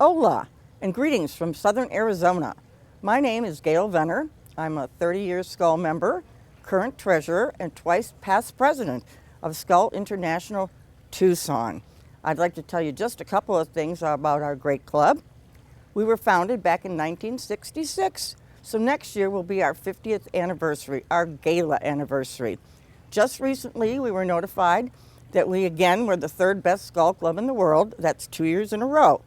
Hola, and greetings from Southern Arizona. My name is Gail Venner. I'm a 30-year Skull member, current treasurer, and twice past president of Skull International Tucson. I'd like to tell you just a couple of things about our great club. We were founded back in 1966, so next year will be our 50th anniversary, our gala anniversary. Just recently, we were notified that we again were the third best skull club in the world. That's 2 years in a row.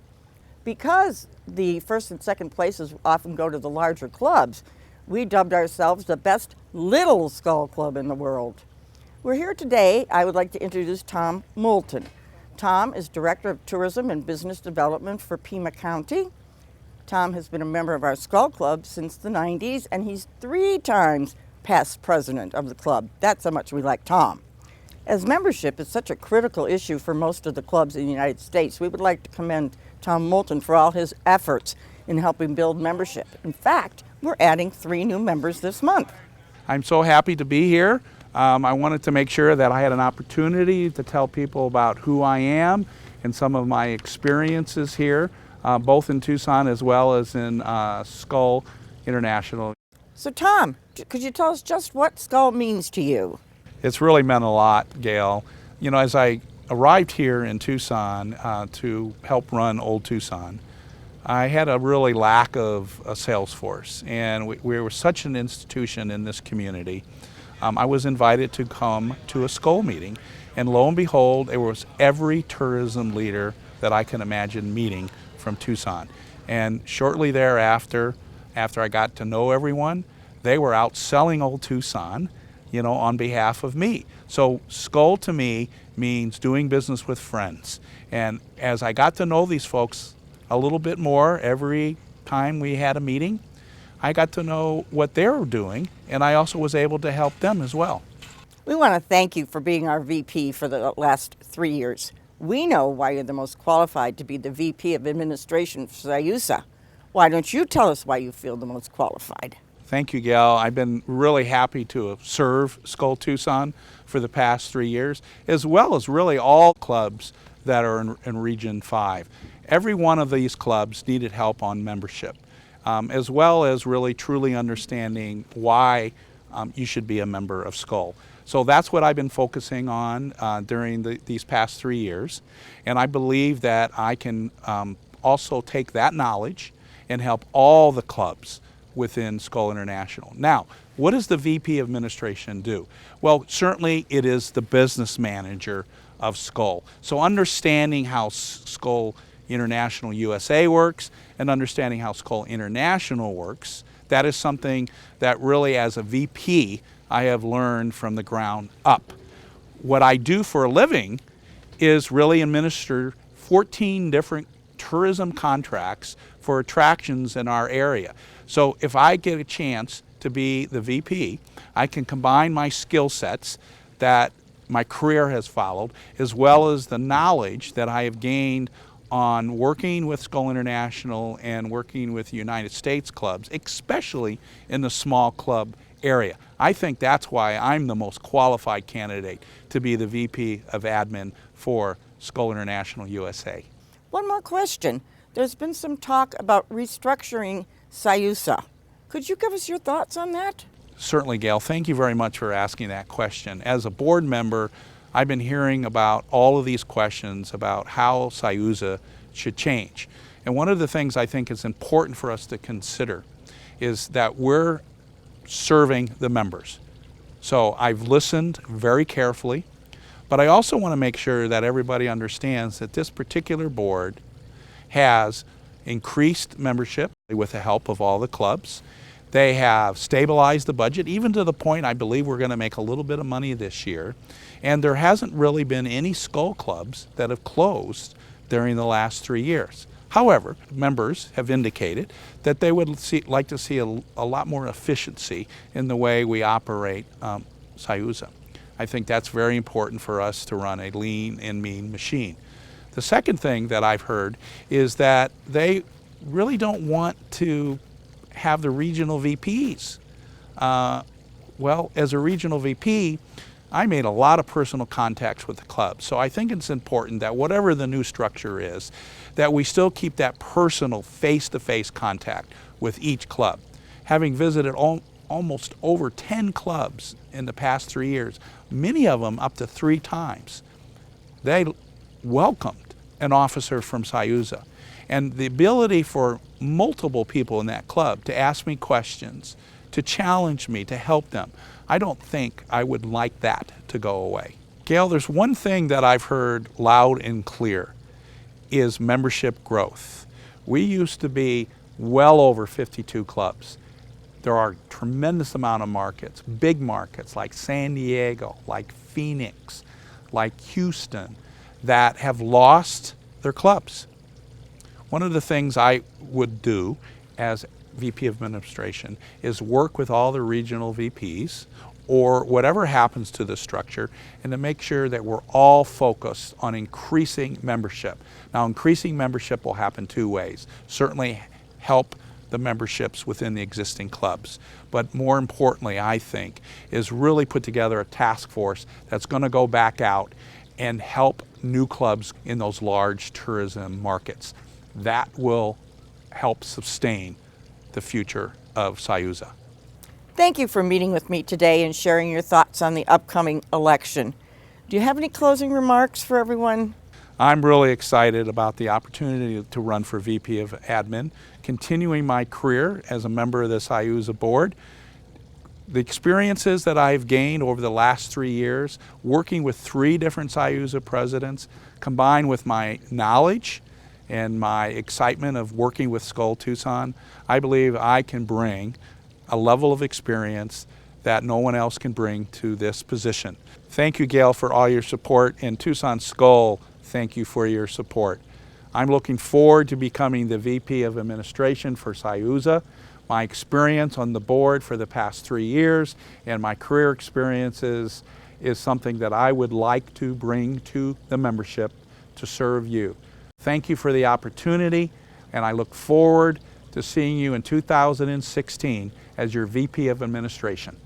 Because the first and second places often go to the larger clubs, we dubbed ourselves the best little skull club in the world. We're here today. I would like to introduce Tom Moulton. Tom is Director of Tourism and Business Development for Pima County. Tom has been a member of our Skull Club since the 90s, and he's 3 times past president of the club. That's how much we like Tom. As membership is such a critical issue for most of the clubs in the United States, we would like to commend Tom Moulton for all his efforts in helping build membership. In fact, we're adding 3 new members this month. I'm so happy to be here. I wanted to make sure that I had an opportunity to tell people about who I am and some of my experiences here, both in Tucson as well as in Skull International. So Tom, could you tell us just what Skull means to you? It's really meant a lot, Gail. You know, as I arrived here in Tucson to help run Old Tucson, I had a really lack of a sales force, and we were such an institution in this community. I was invited to come to a Skull meeting, and lo and behold, there was every tourism leader that I can imagine meeting from Tucson. And shortly thereafter, after I got to know everyone, they were out selling Old Tucson, you know, on behalf of me. So Skull to me means doing business with friends. And as I got to know these folks a little bit more every time we had a meeting, I got to know what they were doing, and I also was able to help them as well. We want to thank you for being our VP for the last 3 years. We know why you're the most qualified to be the VP of Administration for SIUSA. Why don't you tell us why you feel the most qualified? Thank you, Gail. I've been really happy to serve Skull Tucson for the past 3 years, as well as really all clubs that are in Region 5. Every one of these clubs needed help on membership, as well as really truly understanding why you should be a member of Skull. So that's what I've been focusing on during these past 3 years. And I believe that I can also take that knowledge and help all the clubs within Skull International. Now, what does the VP of Administration do? Well, certainly it is the business manager of Skull. So understanding how Skull International USA works and understanding how Skull International works, that is something that really as a VP I have learned from the ground up. What I do for a living is really administer 14 different tourism contracts for attractions in our area. So if I get a chance to be the VP, I can combine my skill sets that my career has followed, as well as the knowledge that I have gained on working with Skull International and working with United States clubs, especially in the small club area. I think that's why I'm the most qualified candidate to be the VP of Admin for Skull International USA. One more question. There's been some talk about restructuring SIUSA. Could you give us your thoughts on that? Certainly, Gail. Thank you very much for asking that question. As a board member, I've been hearing about all of these questions about how SIUSA should change. And one of the things I think is important for us to consider is that we're serving the members. So I've listened very carefully, but I also want to make sure that everybody understands that this particular board has increased membership with the help of all the clubs. They have stabilized the budget, even to the point I believe we're going to make a little bit of money this year. And there hasn't really been any Skull clubs that have closed during the last 3 years. However, members have indicated that they would like to see a lot more efficiency in the way we operate SIUSA. I think that's very important for us to run a lean and mean machine. The second thing that I've heard is that they really don't want to have the regional VPs. Well, as a regional VP, I made a lot of personal contacts with the club. So I think it's important that whatever the new structure is, that we still keep that personal face-to-face contact with each club. Having visited almost over 10 clubs in the past 3 years, many of them up to 3 times, they welcomed an officer from Sayuza. And the ability for multiple people in that club to ask me questions, to challenge me, to help them, I don't think I would like that to go away. Gail, there's one thing that I've heard loud and clear is membership growth. We used to be well over 52 clubs. There are a tremendous amount of markets, big markets like San Diego, like Phoenix, like Houston, that have lost their clubs. One of the things I would do as VP of Administration is work with all the regional VPs or whatever happens to the structure, and to make sure that we're all focused on increasing membership. Now, increasing membership will happen 2 ways. Certainly help the memberships within the existing clubs, but more importantly, I think, is really put together a task force that's going to go back out and help new clubs in those large tourism markets. That will help sustain the future of Sayuza. Thank you for meeting with me today and sharing your thoughts on the upcoming election. Do you have any closing remarks for everyone? I'm really excited about the opportunity to run for VP of Admin, continuing my career as a member of the Sayuza board. The experiences that I've gained over the last 3 years, working with 3 different Sayuza presidents, combined with my knowledge and my excitement of working with Skull Tucson, I believe I can bring a level of experience that no one else can bring to this position. Thank you, Gail, for all your support, and Tucson Skull, thank you for your support. I'm looking forward to becoming the VP of Administration for Sayuza. My experience on the board for the past 3 years and my career experiences is something that I would like to bring to the membership to serve you. Thank you for the opportunity, and I look forward to seeing you in 2016 as your VP of Administration.